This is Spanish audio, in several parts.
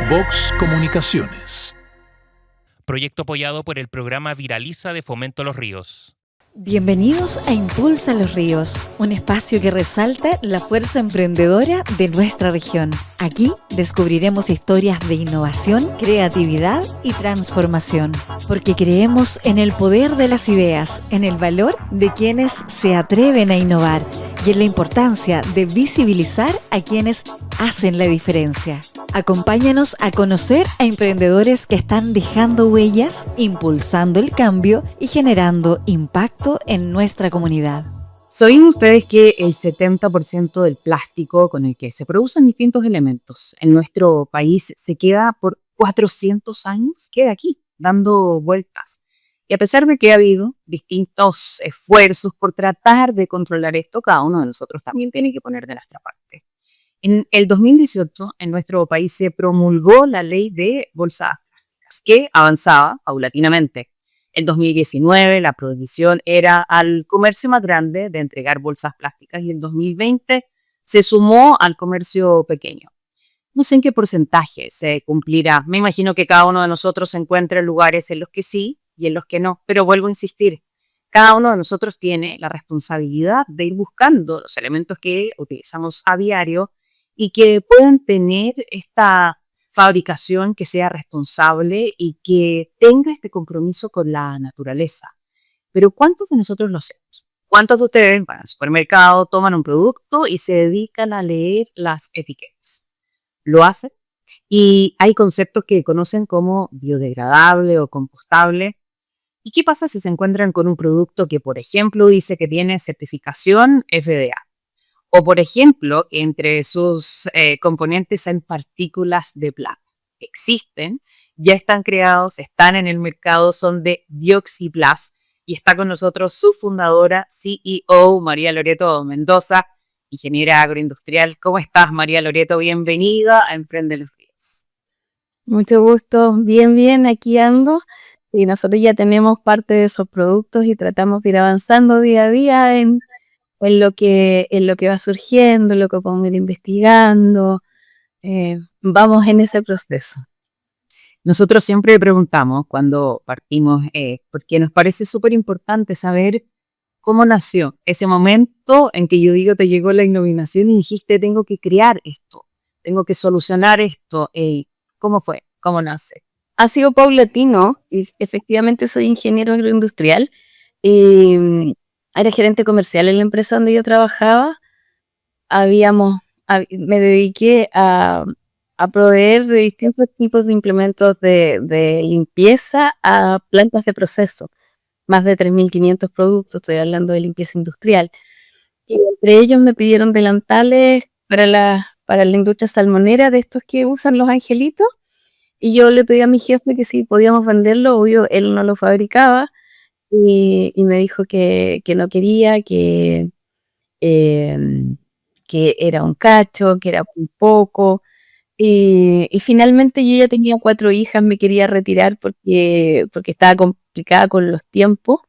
Vox Comunicaciones. Proyecto apoyado por el programa Viraliza de Fomento a los Ríos. Bienvenidos a Impulsa los Ríos, un espacio que resalta la fuerza emprendedora de nuestra región. Aquí descubriremos historias de innovación, creatividad y transformación, porque creemos en el poder de las ideas, en el valor de quienes se atreven a innovar y en la importancia de visibilizar a quienes hacen la diferencia. Acompáñanos a conocer a emprendedores que están dejando huellas, impulsando el cambio y generando impacto en nuestra comunidad. ¿Sabían ustedes que el 70% del plástico con el que se producen distintos elementos en nuestro país se queda por 400 años? Queda aquí, dando vueltas. Y a pesar de que ha habido distintos esfuerzos por tratar de controlar esto, cada uno de nosotros también tiene que poner de nuestra parte. En el 2018, en nuestro país se promulgó la ley de bolsas plásticas, que avanzaba paulatinamente. En 2019, la prohibición era al comercio más grande de entregar bolsas plásticas y en 2020 se sumó al comercio pequeño. No sé en qué porcentaje se cumplirá. Me imagino que cada uno de nosotros se encuentra en lugares en los que sí y en los que no. Pero vuelvo a insistir, cada uno de nosotros tiene la responsabilidad de ir buscando los elementos que utilizamos a diario y que puedan tener esta fabricación que sea responsable y que tenga este compromiso con la naturaleza. Pero ¿cuántos de nosotros lo hacemos? ¿Cuántos de ustedes van al supermercado, toman un producto y se dedican a leer las etiquetas? ¿Lo hacen? Y hay conceptos que conocen como biodegradable o compostable. ¿Y qué pasa si se encuentran con un producto que, por ejemplo, dice que tiene certificación FDA? O, por ejemplo, entre sus componentes hay partículas de plata. Existen, ya están creados, están en el mercado, son de Bioxyplast. Y está con nosotros su fundadora, CEO, María Loreto Mendoza, ingeniera agroindustrial. ¿Cómo estás, María Loreto? Bienvenida a Emprende los Ríos. Mucho gusto, bien, aquí ando. Y nosotros ya tenemos parte de esos productos y tratamos de ir avanzando día a día en lo que va surgiendo, lo que podemos ir investigando. Vamos en ese proceso. Nosotros siempre preguntamos cuando partimos, porque nos parece súper importante saber cómo nació ese momento en que yo digo te llegó la iluminación y dijiste tengo que crear esto, tengo que solucionar esto. ¿Cómo fue? ¿Cómo nace? Ha sido paulatino y efectivamente soy ingeniero agroindustrial. Era gerente comercial en la empresa donde yo trabajaba. Me dediqué a proveer de distintos tipos de implementos de limpieza a plantas de proceso. Más de 3.500 productos, estoy hablando de limpieza industrial. Y entre ellos me pidieron delantales para la industria salmonera, de estos que usan los angelitos. Y yo le pedí a mi jefe que si podíamos venderlo, obvio, él no lo fabricaba. Y me dijo que no quería, que era un cacho, que era un poco. Y finalmente yo ya tenía 4 hijas, me quería retirar porque estaba complicada con los tiempos.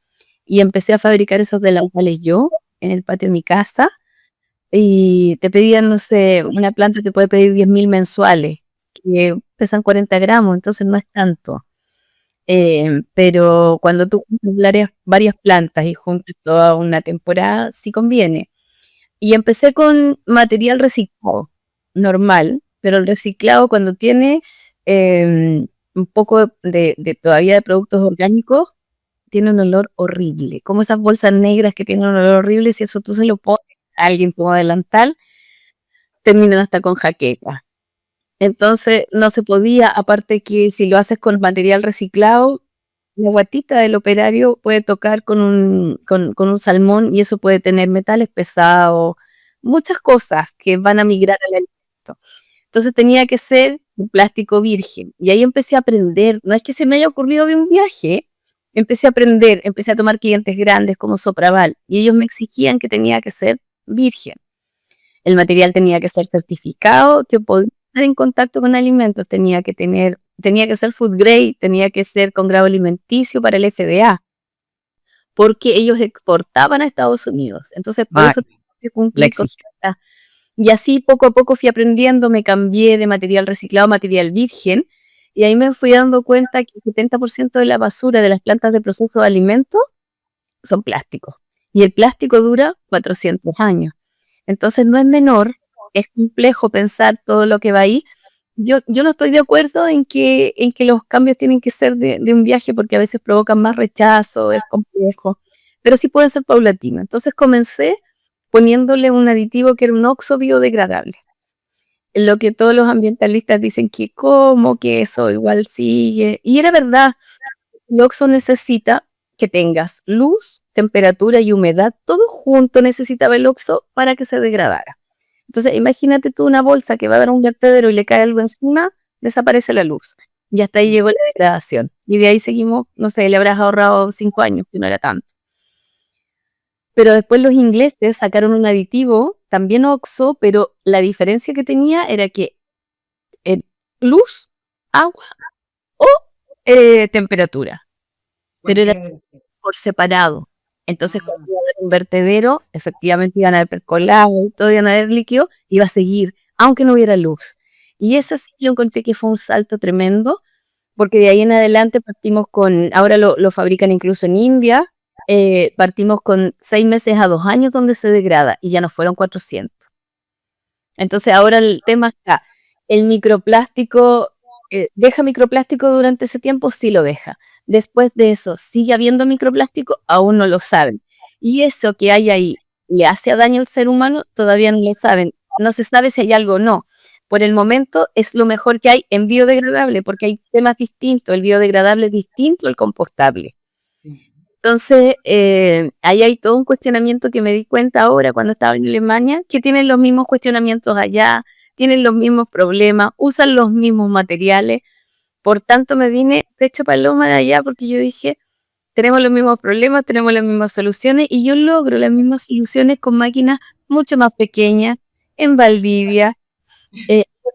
Y empecé a fabricar esos delantales yo en el patio de mi casa. Y te pedían, no sé, una planta te puede pedir 10.000 mensuales, que pesan 40 gramos, entonces no es tanto. Pero cuando tú juntas varias plantas y juntas toda una temporada, sí conviene. Y empecé con material reciclado, normal, pero el reciclado cuando tiene un poco todavía de productos orgánicos, tiene un olor horrible. Como esas bolsas negras que tienen un olor horrible, si eso tú se lo pones a alguien como delantal, terminan hasta con jaqueca. Entonces no se podía, aparte que si lo haces con material reciclado, la guatita del operario puede tocar con un salmón y eso puede tener metales pesados, muchas cosas que van a migrar al alimento. Entonces tenía que ser un plástico virgen. Y ahí empecé a aprender, no es que se me haya ocurrido de un viaje, empecé a aprender, empecé a tomar clientes grandes como Sopraval y ellos me exigían que tenía que ser virgen. El material tenía que ser certificado, que podía estar en contacto con alimentos, tenía que ser food grade, tenía que ser con grado alimenticio para el FDA, porque ellos exportaban a Estados Unidos. Entonces, por eso tenía que cumplir con Y así poco a poco fui aprendiendo, me cambié de material reciclado a material virgen, y ahí me fui dando cuenta que el 70% de la basura de las plantas de proceso de alimentos son plásticos. Y el plástico dura 400 años. Entonces no es menor, es complejo pensar todo lo que va ahí. Yo no estoy de acuerdo en que los cambios tienen que ser de un viaje, porque a veces provocan más rechazo, es complejo, pero sí puede ser paulatino. Entonces comencé poniéndole un aditivo que era un oxo biodegradable. Lo que todos los ambientalistas dicen que como que eso igual sigue. Y era verdad, el oxo necesita que tengas luz, temperatura y humedad, todo junto necesitaba el oxo para que se degradara. Entonces, imagínate tú una bolsa que va a dar un vertedero y le cae algo encima, desaparece la luz. Y hasta ahí llegó la degradación. Y de ahí seguimos, no sé, le habrás ahorrado 5 años, que no era tanto. Pero después los ingleses sacaron un aditivo, también oxo, pero la diferencia que tenía era que luz, agua o temperatura. Pero era por separado. Entonces, cuando iba a haber un vertedero, efectivamente iban a haber percolado, todo iban a haber líquido, iba a seguir, aunque no hubiera luz. Y eso sí yo encontré que fue un salto tremendo, porque de ahí en adelante partimos con, ahora lo fabrican incluso en India, partimos con 6 meses a 2 años donde se degrada, y ya no fueron 400. Entonces ahora el tema está, el microplástico, ¿deja microplástico durante ese tiempo? Sí lo deja. Después de eso, ¿sigue habiendo microplástico? Aún no lo saben. Y eso que hay ahí, ¿le hace daño al ser humano? Todavía no lo saben. No se sabe si hay algo o no. Por el momento es lo mejor que hay en biodegradable, porque hay temas distintos. El biodegradable es distinto al compostable. Entonces, ahí hay todo un cuestionamiento que me di cuenta ahora cuando estaba en Alemania, que tienen los mismos cuestionamientos allá, tienen los mismos problemas, usan los mismos materiales. Por tanto, me vine pecho paloma de allá porque yo dije, tenemos los mismos problemas, tenemos las mismas soluciones, y yo logro las mismas soluciones con máquinas mucho más pequeñas, en Valdivia,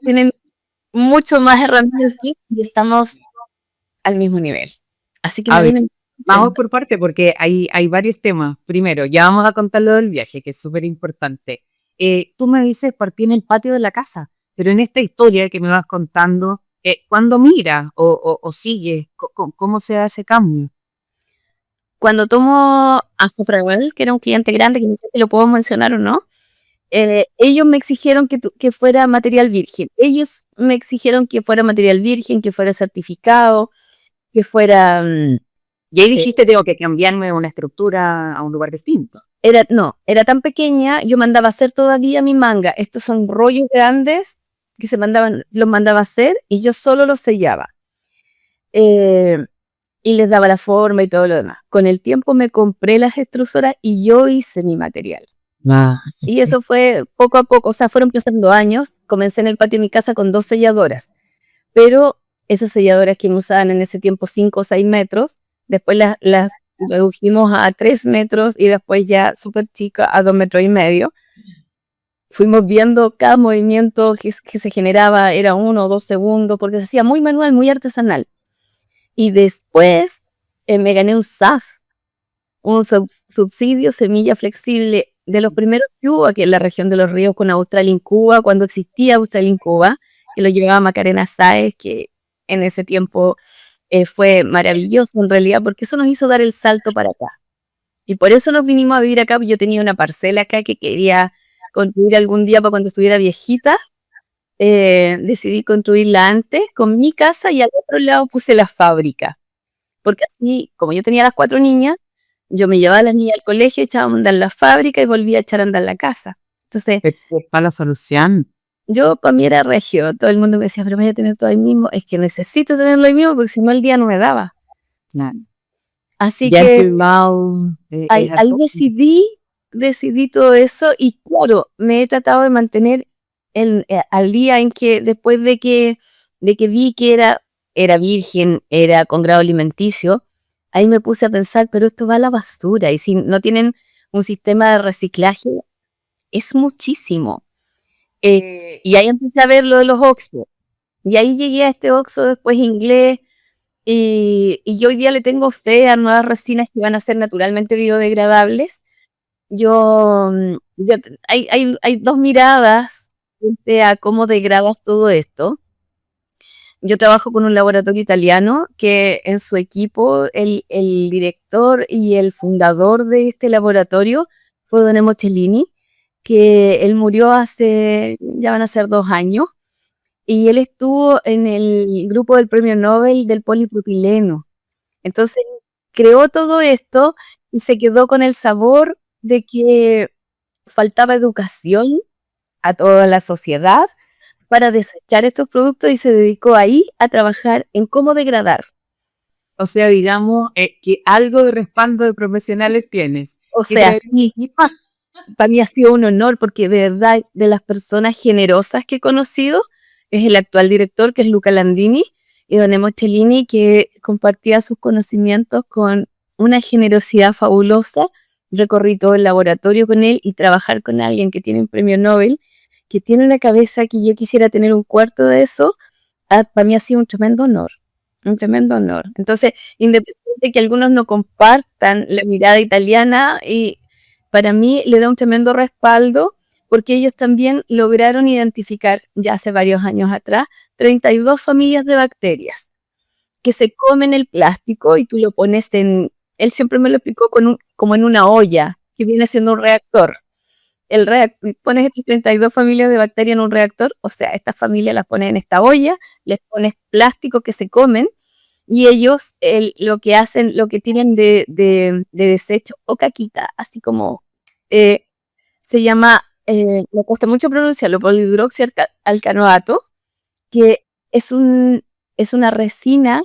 tienen mucho más herramientas y estamos al mismo nivel. Así que A me ver, vienen... vamos por parte porque hay varios temas. Primero, ya vamos a contar lo del viaje, que es súper importante. Tú me dices, partí en el patio de la casa, pero en esta historia que me vas contando, ¿cuándo mira o sigue? ¿Cómo se da ese cambio? Cuando tomo a Sofrawell, que era un cliente grande, que no sé si lo puedo mencionar o no, ellos me exigieron que fuera material virgen. Ellos me exigieron que fuera material virgen, que fuera certificado, que fuera... Y ahí dijiste, tengo que cambiarme de una estructura a un lugar distinto. Era tan pequeña, yo mandaba a hacer todavía mi manga. Estos son rollos grandes que los mandaba a hacer y yo solo los sellaba. Y les daba la forma y todo lo demás. Con el tiempo me compré las extrusoras y yo hice mi material. Y eso fue poco a poco, o sea, fueron pasando años. Comencé en el patio de mi casa con 2 selladoras, pero esas selladoras que me usaban en ese tiempo 5 o 6 metros, después las redujimos a 3 metros y después ya súper chica a 2,5 metros. Fuimos viendo cada movimiento que se generaba, era 1 o 2 segundos, porque se hacía muy manual, muy artesanal. Y después me gané un SAF, un subsidio semilla flexible, de los primeros que hubo aquí en la región de Los Ríos con Austral Incuba, cuando existía Austral Incuba, que lo llevaba Macarena Sáez, que en ese tiempo fue maravilloso en realidad, porque eso nos hizo dar el salto para acá. Y por eso nos vinimos a vivir acá, porque yo tenía una parcela acá que quería construir algún día para cuando estuviera viejita. Decidí construirla antes con mi casa y al otro lado puse la fábrica. Porque así, como yo tenía las 4 niñas, yo me llevaba a las niñas al colegio, echaba a andar la fábrica y volvía a echar a andar la casa. Entonces, Está la solución. yo para mí era regio. Todo el mundo me decía, pero voy a tener todo ahí mismo. Es que necesito tenerlo ahí mismo porque si no el día no me daba. Claro. Así Ya que ahí decidí todo eso y claro, me he tratado de mantener al día en que después de que vi que era virgen, era con grado alimenticio, ahí me puse a pensar, pero esto va a la basura y si no tienen un sistema de reciclaje, es muchísimo. Y ahí empecé a ver lo de los Oxo. Y ahí llegué a este Oxo después inglés. Y yo hoy día le tengo fe a nuevas resinas que van a ser naturalmente biodegradables. Hay dos miradas frente a cómo degradas todo esto. Yo trabajo con un laboratorio italiano que en su equipo el director y el fundador de este laboratorio fue Don Emo Cellini, que él murió ya van a ser 2 años, y él estuvo en el grupo del premio Nobel del polipropileno. Entonces creó todo esto y se quedó con el sabor de que faltaba educación a toda la sociedad para desechar estos productos y se dedicó ahí a trabajar en cómo degradar. O sea, digamos que algo de respaldo de profesionales tienes. O sea, sí, para mí ha sido un honor porque de verdad, de las personas generosas que he conocido, es el actual director, que es Luca Landini, y Don Emo Cellini, que compartía sus conocimientos con una generosidad fabulosa. Recorrí todo el laboratorio con él, y trabajar con alguien que tiene un premio Nobel, que tiene una cabeza que yo quisiera tener un cuarto de eso, para mí ha sido un tremendo honor. Un tremendo honor. Entonces, independientemente de que algunos no compartan la mirada italiana, y para mí le da un tremendo respaldo, porque ellos también lograron identificar, ya hace varios años atrás, 32 familias de bacterias que se comen el plástico y tú lo pones él siempre me lo explicó como en una olla, que viene siendo un reactor. Pones estas 32 familias de bacterias en un reactor, o sea, estas familias las pones en esta olla, les pones plástico que se comen, y ellos lo que hacen, lo que tienen de desecho o caquita, así como se llama, me cuesta mucho pronunciarlo, polihidroxialcanoato, que es una resina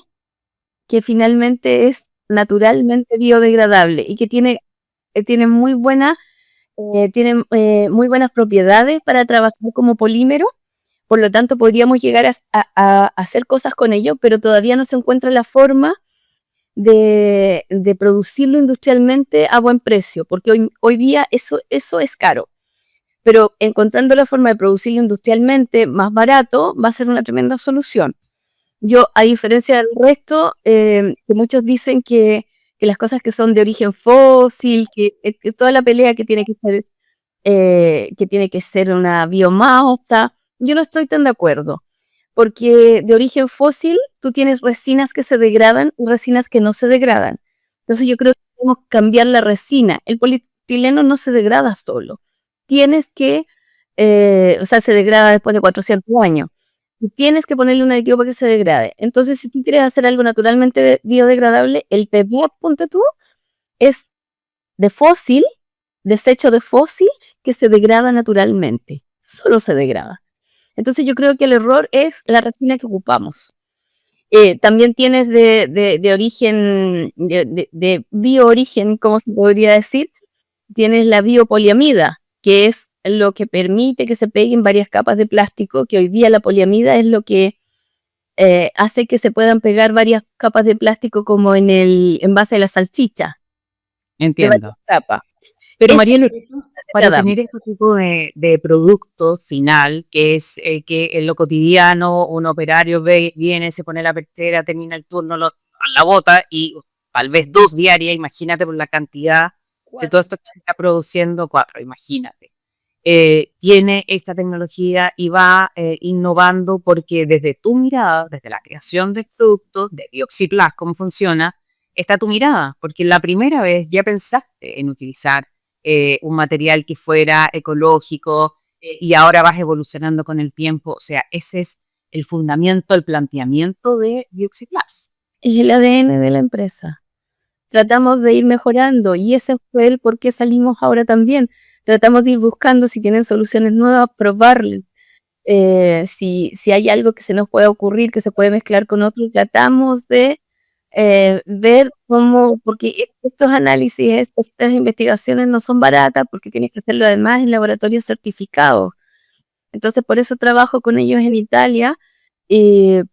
que finalmente es naturalmente biodegradable y que tiene muy buenas propiedades para trabajar como polímero. Por lo tanto, podríamos llegar a hacer cosas con ello, pero todavía no se encuentra la forma de producirlo industrialmente a buen precio, porque hoy día eso es caro. Pero encontrando la forma de producirlo industrialmente más barato va a ser una tremenda solución. Yo, a diferencia del resto, que muchos dicen que las cosas que son de origen fósil, que toda la pelea que tiene que ser una biomasa, yo no estoy tan de acuerdo, porque de origen fósil tú tienes resinas que se degradan y resinas que no se degradan. Entonces yo creo que tenemos que cambiar la resina. El polietileno no se degrada solo. Tienes que, o sea, se degrada después de 400 años. Y tienes que ponerle un aditivo para que se degrade. Entonces, si tú quieres hacer algo naturalmente biodegradable, el PVA, ponte tú, es de fósil, desecho de fósil, que se degrada naturalmente. Solo se degrada. Entonces yo creo que el error es la resina que ocupamos. También tienes de origen, de bioorigen, como se podría decir, tienes la biopoliamida, que es lo que permite que se peguen varias capas de plástico, que hoy día la poliamida es lo que hace que se puedan pegar varias capas de plástico, como en el envase de la salchicha. Entiendo. Capa. Pero María Loreto, para tener este tipo de producto final, que es que en lo cotidiano un operario viene, se pone la pechera, termina el turno, la bota, y tal vez 2 diarias, imagínate por la cantidad de todo esto que se está produciendo, 4, imagínate. Tiene esta tecnología y va innovando, porque desde tu mirada, desde la creación del producto, de Bioxyplast, cómo funciona, está tu mirada, porque la primera vez ya pensaste en utilizar un material que fuera ecológico, y ahora vas evolucionando con el tiempo. O sea, ese es el fundamento, el planteamiento de Bioxyplast. Es el ADN de la empresa. Tratamos de ir mejorando, y ese fue el por qué salimos ahora también. Tratamos de ir buscando si tienen soluciones nuevas, probarles. Si hay algo que se nos pueda ocurrir, que se puede mezclar con otro, tratamos de ver cómo, porque estos análisis, estas investigaciones no son baratas, porque tienes que hacerlo además en laboratorios certificados. Entonces, por eso trabajo con ellos en Italia,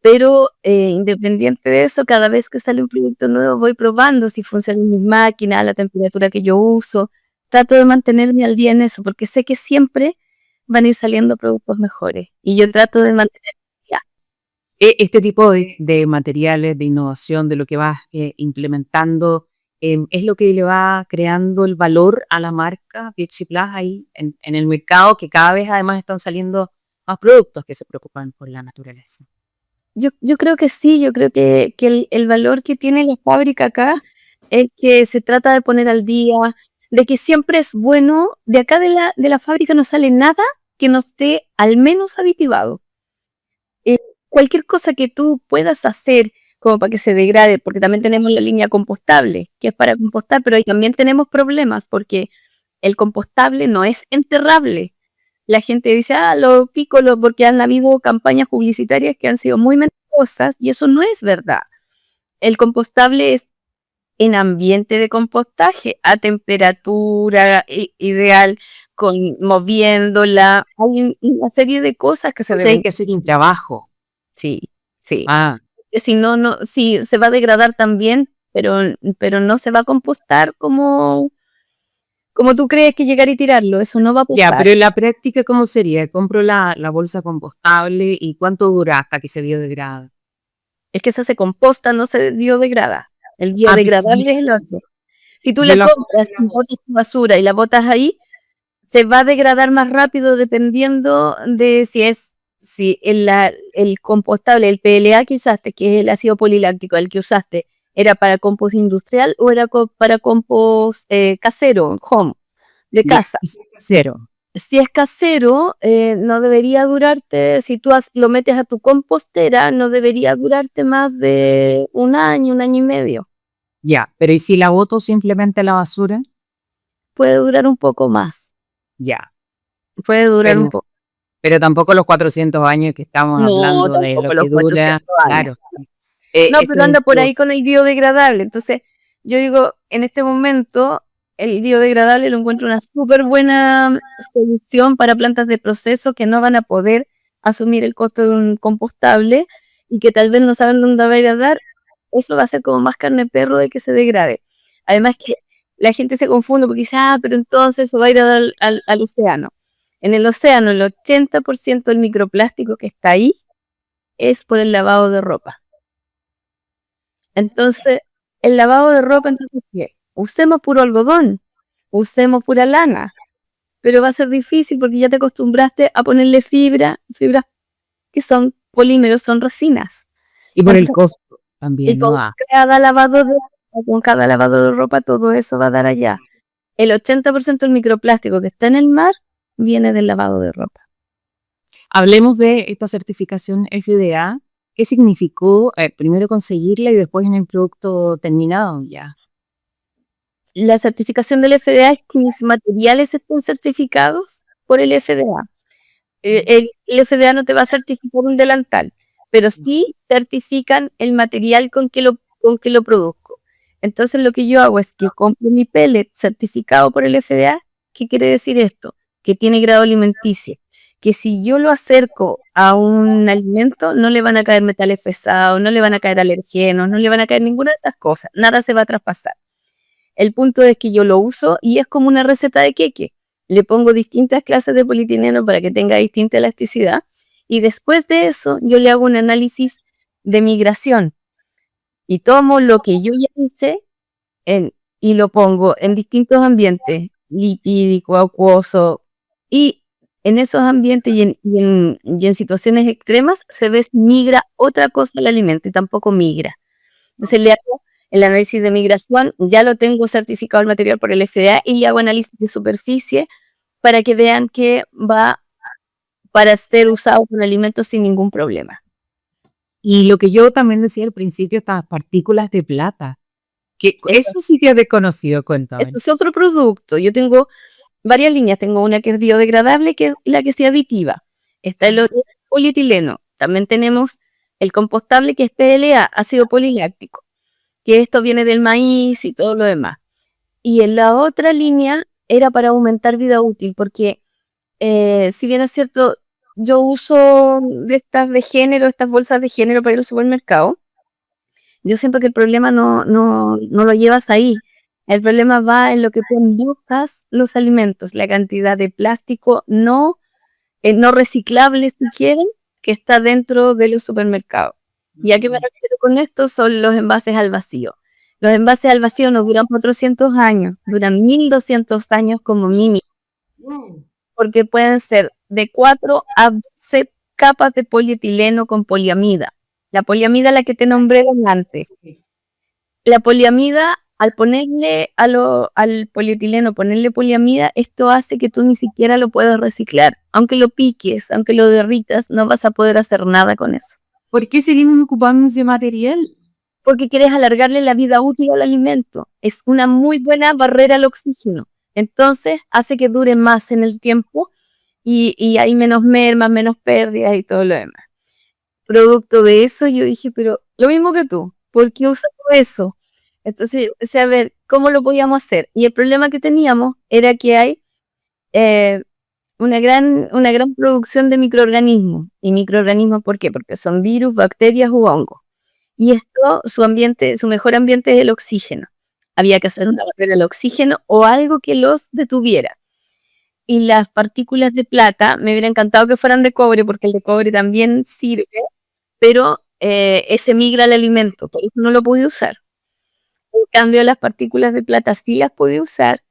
pero independiente de eso, cada vez que sale un producto nuevo voy probando si funciona en mis máquinas, a la temperatura que yo uso. Trato de mantenerme al día en eso, porque sé que siempre van a ir saliendo productos mejores, y yo trato de mantener. Este tipo de materiales, de innovación, de lo que vas implementando, es lo que le va creando el valor a la marca Pepsi Plus ahí en el mercado, que cada vez además están saliendo más productos que se preocupan por la naturaleza. Yo creo que sí, yo creo que el valor que tiene la fábrica acá es que se trata de poner al día, de que siempre es bueno, de acá de la fábrica no sale nada que no esté al menos aditivado. Cualquier cosa que tú puedas hacer como para que se degrade, porque también tenemos la línea compostable, que es para compostar, pero ahí también tenemos problemas porque el compostable no es enterrable. La gente dice, lo pícolo, porque han habido campañas publicitarias que han sido muy mentirosas y eso no es verdad. El compostable es en ambiente de compostaje, a temperatura ideal, moviéndola. Hay una serie de cosas que se Entonces hay deben. que hacer un trabajo. Sí, sí. Ah, Si no, sí, se va a degradar también, pero no se va a compostar como tú crees que llegar y tirarlo. Eso no va a ya, pasar. pero en la práctica, ¿cómo sería? Compro la bolsa compostable y ¿cuánto dura hasta que se biodegrada? Es que esa se composta, no se biodegrada. El Ah, biodegradable es el otro. Si tú yo la la compras y botas tu basura y la botas ahí, se va a degradar más rápido dependiendo de si el compostable, el PLA que usaste, que es el ácido poliláctico, el que usaste, era para compost industrial o era para compost casero, home, de casa. cero. Si es casero, no debería durarte, si tú lo metes a tu compostera, no debería durarte más de un año y medio. Ya, pero ¿y si la boto simplemente a la basura? Puede durar un poco más. Ya. Puede durar un poco. Pero tampoco los 400 años que estamos No, hablando de lo tampoco que los 400 dura. años. Claro. No, Ese pero es anda el por ahí plus. con el biodegradable. Entonces, yo digo, en este momento, el biodegradable lo encuentro una súper buena solución para plantas de proceso que no van a poder asumir el costo de un compostable y que tal vez no saben dónde va a ir a dar. Eso va a ser como más carne de perro de que se degrade. Además que la gente se confunde porque dice, pero entonces eso va a ir a dar al océano. En el océano, el 80% del microplástico que está ahí es por el lavado de ropa. Entonces, el lavado de ropa, entonces, ¿qué? Usemos puro algodón, usemos pura lana, pero va a ser difícil porque ya te acostumbraste a ponerle fibras que son polímeros, son resinas. Y por el Entonces, costo también, y ¿no? Ah, con cada lavado de ropa, todo eso va a dar allá. El 80% del microplástico que está en el mar viene del lavado de ropa. hablemos de esta certificación FDA. ¿Qué significó primero conseguirla y después en el producto terminado ya? La certificación del FDA es que mis materiales estén certificados por el FDA. El FDA no te va a certificar un delantal, pero sí certifican el material con que lo produzco. Entonces lo que yo hago es que compro mi pellet certificado por el FDA. ¿Qué quiere decir esto? Que tiene grado alimenticio. Que si yo lo acerco a un alimento, no le van a caer metales pesados, no le van a caer alergenos, no le van a caer ninguna de esas cosas. Nada se va a traspasar. El punto es que yo lo uso y es como una receta de queque. Le pongo distintas clases de polietileno para que tenga distinta elasticidad y después de eso yo le hago un análisis de migración y tomo lo que yo ya hice y lo pongo en distintos ambientes, lipídico, acuoso, y en esos ambientes y en situaciones extremas se ve si migra otra cosa al alimento y tampoco migra. Entonces le hago el análisis de migración, ya lo tengo certificado el material por el FDA y le hago análisis de superficie para que vean que va para ser usado con alimentos sin ningún problema. Y lo que yo también decía al principio, estas partículas de plata, que es un sitio desconocido, cuéntame. Esto es otro producto. Yo tengo varias líneas. Tengo una que es biodegradable, que es la que es aditiva. Está el otro polietileno. También tenemos el compostable, que es PLA, ácido poliláctico, que esto viene del maíz y todo lo demás. Y en la otra línea era para aumentar vida útil, porque si bien es cierto, yo uso de estas bolsas de género para ir al supermercado, yo siento que el problema no lo llevas ahí. El problema va en lo que tú envasas los alimentos, la cantidad de plástico no reciclable, si quieren, que está dentro de los supermercados. ¿Y a qué me refiero con esto? Son los envases al vacío. Los envases al vacío no duran 400 años, duran 1200 años como mínimo, porque pueden ser de 4 a 12 capas de polietileno con poliamida. La poliamida, la que te nombré antes. La poliamida, al ponerle al polietileno, ponerle poliamida, esto hace que tú ni siquiera lo puedas reciclar. Aunque lo piques, aunque lo derritas, no vas a poder hacer nada con eso. ¿Por qué seguimos ocupando ese material? Porque quieres alargarle la vida útil al alimento. Es una muy buena barrera al oxígeno. Entonces, hace que dure más en el tiempo y hay menos mermas, menos pérdidas y todo lo demás. Producto de eso, yo dije, pero lo mismo que tú, ¿por qué usamos eso? Entonces, o sea, a ver, ¿cómo lo podíamos hacer? Y el problema que teníamos era que hay una gran producción de microorganismos. ¿Y microorganismos por qué? Porque son virus, bacterias u hongos. Y esto, su mejor ambiente es el oxígeno. Había que hacer una barrera al oxígeno o algo que los detuviera. Y las partículas de plata, me hubiera encantado que fueran de cobre, porque el de cobre también sirve, pero ese migra al alimento, por eso no lo pude usar. En cambio, las partículas de plata sí las pude usar,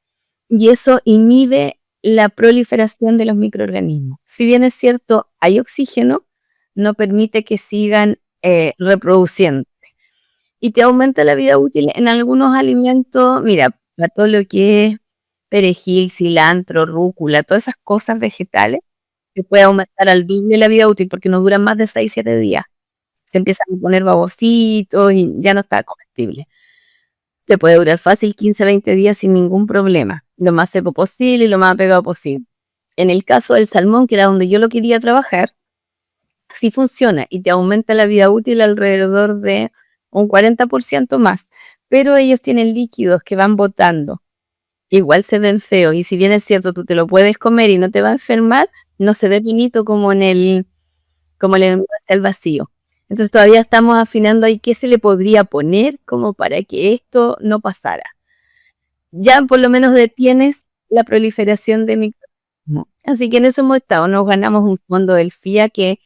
y eso inhibe la proliferación de los microorganismos. Si bien es cierto, hay oxígeno, no permite que sigan reproduciendo. Y te aumenta la vida útil en algunos alimentos, mira, para todo lo que es perejil, cilantro, rúcula, todas esas cosas vegetales, que puede aumentar al doble la vida útil porque no duran más de 6-7 días. Se empiezan a poner babositos y ya no está comestible. Te puede durar fácil 15-20 días sin ningún problema, lo más seco posible y lo más apegado posible. En el caso del salmón, que era donde yo lo quería trabajar, sí funciona y te aumenta la vida útil alrededor de un 40% más, pero ellos tienen líquidos que van botando. Igual se ven feos y si bien es cierto tú te lo puedes comer y no te va a enfermar, no se ve bonito como en el envase al vacío. Entonces todavía estamos afinando ahí qué se le podría poner como para que esto no pasara. Ya por lo menos detienes la proliferación de microorganismos. Así que en eso hemos estado. Nos ganamos un fondo del FIA que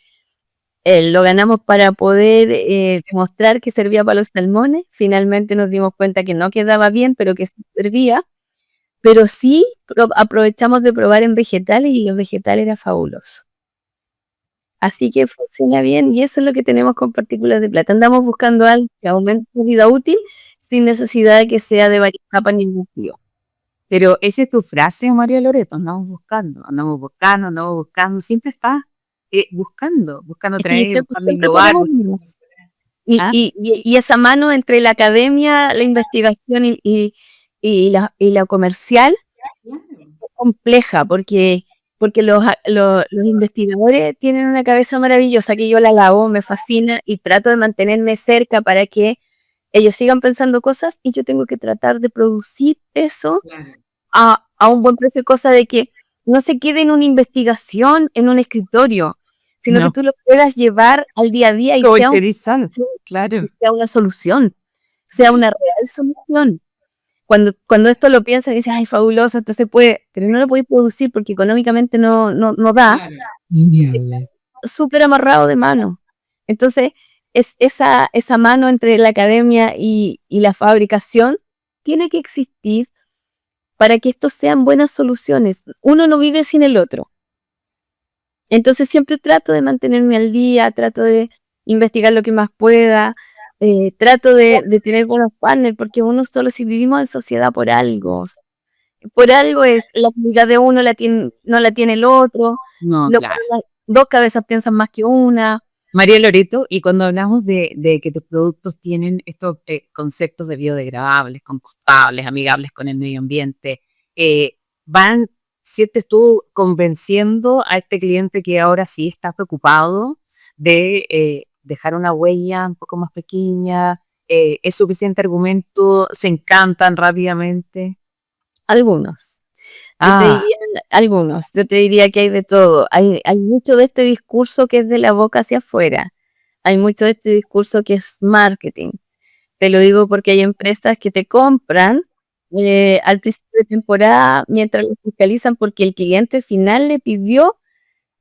lo ganamos para poder demostrar que servía para los salmones. Finalmente nos dimos cuenta que no quedaba bien, pero que sí servía. Pero sí aprovechamos de probar en vegetales y los vegetales eran fabulosos. Así que funciona bien y eso es lo que tenemos con partículas de plata. Andamos buscando algo que aumente la vida útil sin necesidad de que sea de varias capas ni núcleo. Pero esa es tu frase, María Loreto, andamos buscando, siempre estás buscando traer, buscando innovar. Y esa mano entre la academia, la investigación y la comercial es compleja porque los investigadores tienen una cabeza maravillosa que yo la alabo, me fascina y trato de mantenerme cerca para que ellos sigan pensando cosas y yo tengo que tratar de producir eso a un buen precio, cosa de que no se quede en una investigación, en un escritorio, sino que tú lo puedas llevar al día a día y sea una solución, sea una real solución. Cuando esto lo piensas y dices, ay, fabuloso, esto se puede, pero no lo puedes producir porque económicamente no da, súper amarrado de mano. Entonces, es esa mano entre la academia y la fabricación tiene que existir para que estos sean buenas soluciones. Uno no vive sin el otro. Entonces siempre trato de mantenerme al día, trato de investigar lo que más pueda, trato de tener buenos partners, porque uno solo, si vivimos en sociedad por algo es la comunidad de uno no la tiene el otro, dos cabezas piensan más que una. María Loreto, y cuando hablamos de que tus productos tienen estos conceptos de biodegradables, compostables, amigables con el medio ambiente, ¿sientes tú convenciendo a este cliente que ahora sí está preocupado de dejar una huella un poco más pequeña? ¿Es suficiente argumento? ¿Se encantan rápidamente? Algunos. Yo te diría que hay de todo. Hay mucho de este discurso que es de la boca hacia afuera. Hay mucho de este discurso que es marketing. Te lo digo porque hay empresas que te compran al principio de temporada mientras lo fiscalizan porque el cliente final le pidió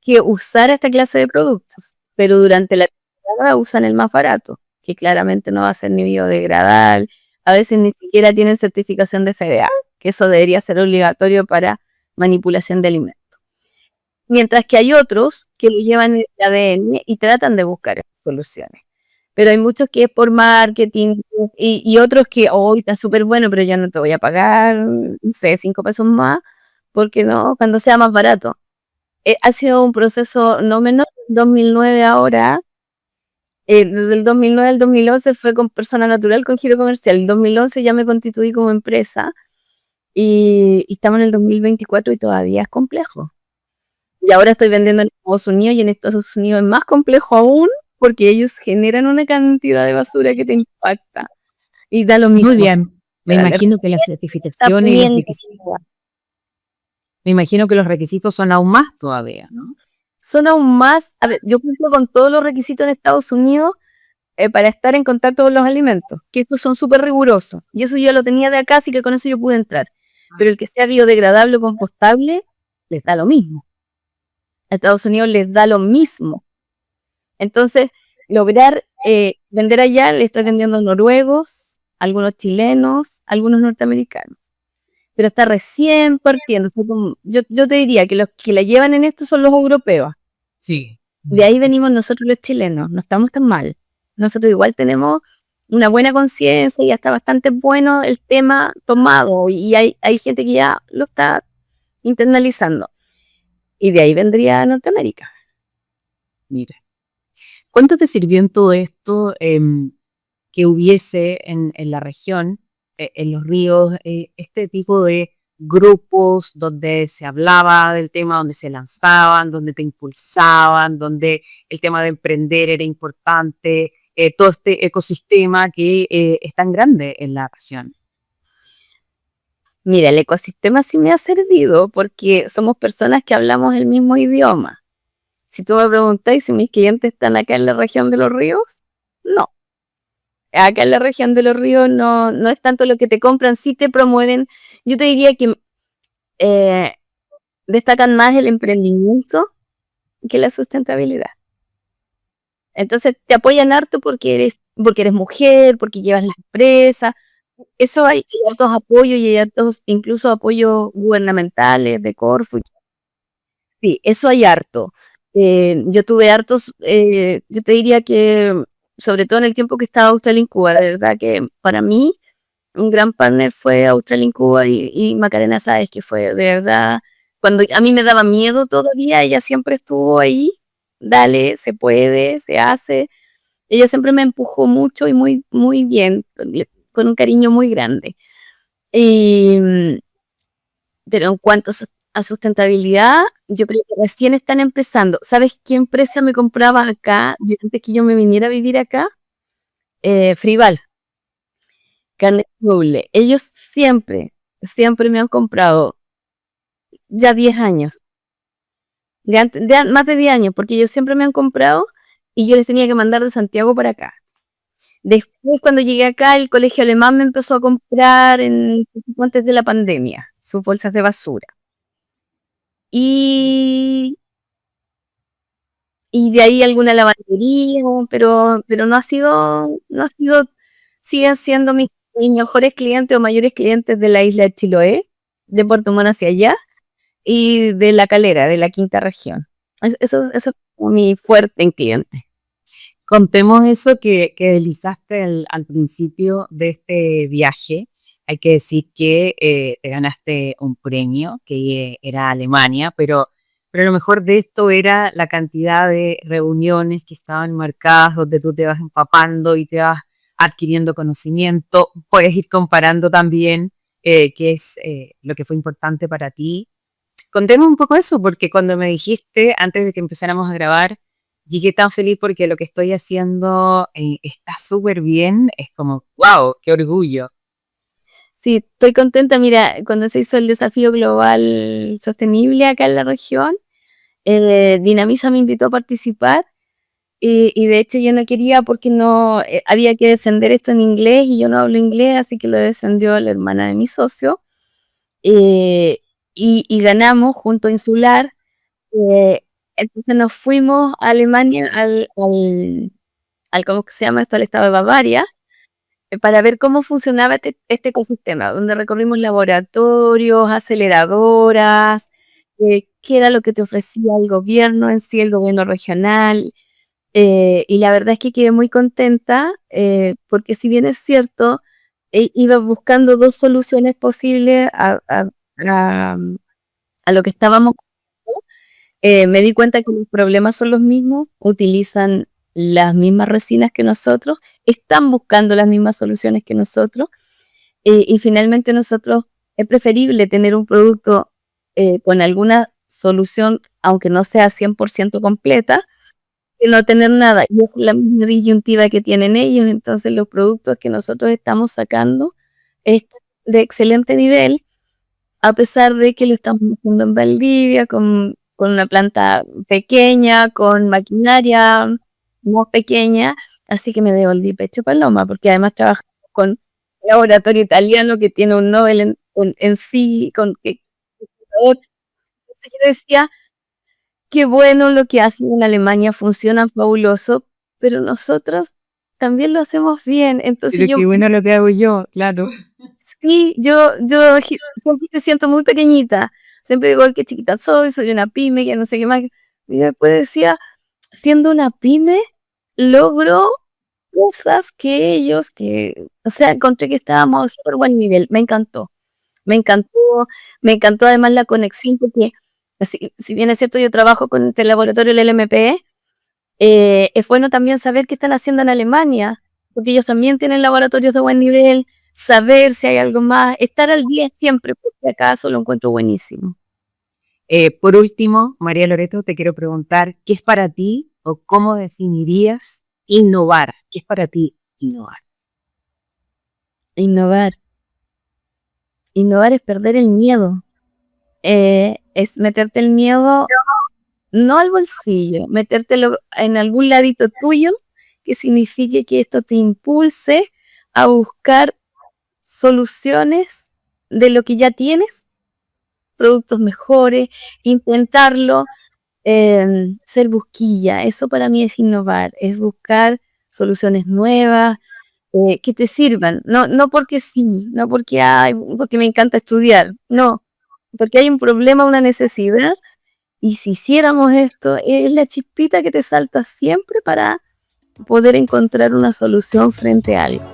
que usara esta clase de productos. Pero durante la temporada usan el más barato, que claramente no va a ser ni biodegradable a veces ni siquiera tienen certificación de FDA, que eso debería ser obligatorio para manipulación de alimentos. Mientras que hay otros que lo llevan en el ADN y tratan de buscar soluciones. Pero hay muchos que es por marketing y otros que, está súper bueno, pero ya no te voy a pagar, no sé, 5 pesos más, porque no, cuando sea más barato. Ha sido un proceso no menor, 2009 ahora, desde el 2009 al 2011 fue con persona natural con giro comercial. En el 2011 ya me constituí como empresa y estamos en el 2024 y todavía es complejo. Y ahora estoy vendiendo en Estados Unidos y en Estados Unidos es más complejo aún porque ellos generan una cantidad de basura que te impacta. Y da lo mismo. Muy bien. Me Pero imagino que las certificaciones y los requisitos, me imagino que los requisitos son aún más todavía, ¿no? Son aún más, a ver, yo cumplo con todos los requisitos en Estados Unidos para estar en contacto con los alimentos, que estos son súper rigurosos. Y eso yo lo tenía de acá, así que con eso yo pude entrar. Pero el que sea biodegradable o compostable, les da lo mismo. A Estados Unidos les da lo mismo. Entonces, lograr vender allá, le estoy vendiendo a noruegos, algunos chilenos, algunos norteamericanos. Pero está recién partiendo. Yo te diría que los que la llevan en esto son los europeos. Sí. De ahí venimos nosotros los chilenos, no estamos tan mal. Nosotros igual tenemos una buena conciencia y ya está bastante bueno el tema tomado y hay gente que ya lo está internalizando. Y de ahí vendría Norteamérica. Mira. ¿Cuánto te sirvió en todo esto que hubiese en la región, en los ríos, este tipo de grupos donde se hablaba del tema, donde se lanzaban, donde te impulsaban, donde el tema de emprender era importante, todo este ecosistema que es tan grande en la región? Mira, el ecosistema sí me ha servido porque somos personas que hablamos el mismo idioma. Si tú me preguntáis si mis clientes están acá en la región de los ríos, no. Acá en la región de los ríos no es tanto lo que te compran, sí te promueven. Yo te diría que destacan más el emprendimiento que la sustentabilidad. Entonces te apoyan harto porque eres mujer, porque llevas la empresa. Eso hay hartos apoyos y hay hartos, incluso apoyos gubernamentales de Corfo. Sí, eso hay harto. Yo tuve hartos, yo te diría que, sobre todo en el tiempo que estaba Australia Incuba, de verdad que para mí un gran partner fue Australia Incuba y Macarena Sáez, que fue de verdad, cuando a mí me daba miedo todavía, ella siempre estuvo ahí, dale, se puede, se hace. Ella siempre me empujó mucho y muy, muy bien, con un cariño muy grande. Pero en cuanto a sustentabilidad, yo creo que recién están empezando. ¿Sabes qué empresa me compraba acá antes que yo me viniera a vivir acá? Frival, carne noble. Ellos siempre me han comprado ya 10 años, más de 10 años, porque ellos siempre me han comprado y yo les tenía que mandar de Santiago para acá. Después, cuando llegué acá, el colegio alemán me empezó a comprar antes de la pandemia sus bolsas de basura. Y de ahí alguna lavandería, pero no ha sido, siguen siendo mis mejores clientes o mayores clientes de la isla de Chiloé, de Puerto Montt hacia allá, y de La Calera, de la quinta región. Eso es como mi fuerte en clientes. Contemos eso que deslizaste al principio de este viaje. Hay que decir que te ganaste un premio que era Alemania, pero lo mejor de esto era la cantidad de reuniones que estaban marcadas donde tú te vas empapando y te vas adquiriendo conocimiento. Puedes ir comparando también qué es lo que fue importante para ti. Contemos un poco eso, porque cuando me dijiste antes de que empezáramos a grabar, llegué tan feliz porque lo que estoy haciendo está súper bien. Es como, wow, qué orgullo. Sí, estoy contenta. Mira, cuando se hizo el desafío global sostenible acá en la región, Dinamiza me invitó a participar y de hecho yo no quería porque no había que defender esto en inglés y yo no hablo inglés, así que lo defendió la hermana de mi socio y ganamos junto a Insular. Entonces nos fuimos a Alemania, ¿cómo que se llama esto? Al estado de Bavaria. para ver cómo funcionaba este ecosistema, donde recorrimos laboratorios, aceleradoras, qué era lo que te ofrecía el gobierno en sí, el gobierno regional. Y la verdad es que quedé muy contenta, porque si bien es cierto, iba buscando dos soluciones posibles a, a lo que estábamos. Me di cuenta que los problemas son los mismos, utilizan las mismas resinas que nosotros, están buscando las mismas soluciones que nosotros, y finalmente nosotros es preferible tener un producto con alguna solución, aunque no sea 100% completa, que no tener nada. Y es la misma disyuntiva que tienen ellos. Entonces los productos que nosotros estamos sacando están de excelente nivel, a pesar de que lo estamos haciendo en Valdivia, con una planta pequeña, con maquinaria más pequeña, así que me devolví pecho paloma, porque además trabajamos con un laboratorio italiano que tiene un Nobel en sí, entonces yo decía, qué bueno lo que hacen en Alemania, funciona fabuloso, pero nosotros también lo hacemos bien. Entonces Pero qué bueno lo que hago yo, claro. sí, siempre me siento muy pequeñita. Siempre digo, "Ay, qué chiquita soy una pyme, que no sé qué más". Y después decía, siendo una pyme, logro cosas o sea, encontré que estábamos a súper buen nivel. Me encantó. Me encantó, me encantó además la conexión, porque si bien es cierto, yo trabajo con el laboratorio del LMP, es bueno también saber qué están haciendo en Alemania, porque ellos también tienen laboratorios de buen nivel, saber si hay algo más, estar al día siempre, porque acaso lo encuentro buenísimo. Por último, María Loreto, te quiero preguntar, ¿qué es para ti o cómo definirías innovar? ¿Qué es para ti innovar? Innovar. Innovar es perder el miedo. Es meterte el miedo, no al bolsillo, metértelo en algún ladito tuyo, que signifique que esto te impulse a buscar soluciones de lo que ya tienes, productos mejores, intentarlo, ser busquilla. Eso para mí es innovar, es buscar soluciones nuevas, que te sirvan, no porque sí, no porque porque me encanta estudiar, no, porque hay un problema, una necesidad, y si hiciéramos esto, es la chispita que te salta siempre para poder encontrar una solución frente a algo.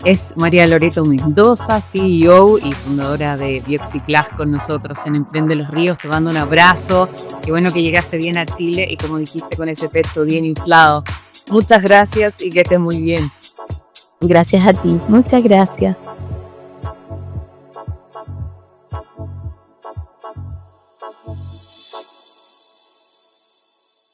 Es María Loreto Mendoza, CEO y fundadora de Bioxiplas, con nosotros en Emprende los Ríos. Te mando un abrazo. Qué bueno que llegaste bien a Chile y, como dijiste, con ese pecho bien inflado. Muchas gracias y que estés muy bien. Gracias a ti, muchas gracias.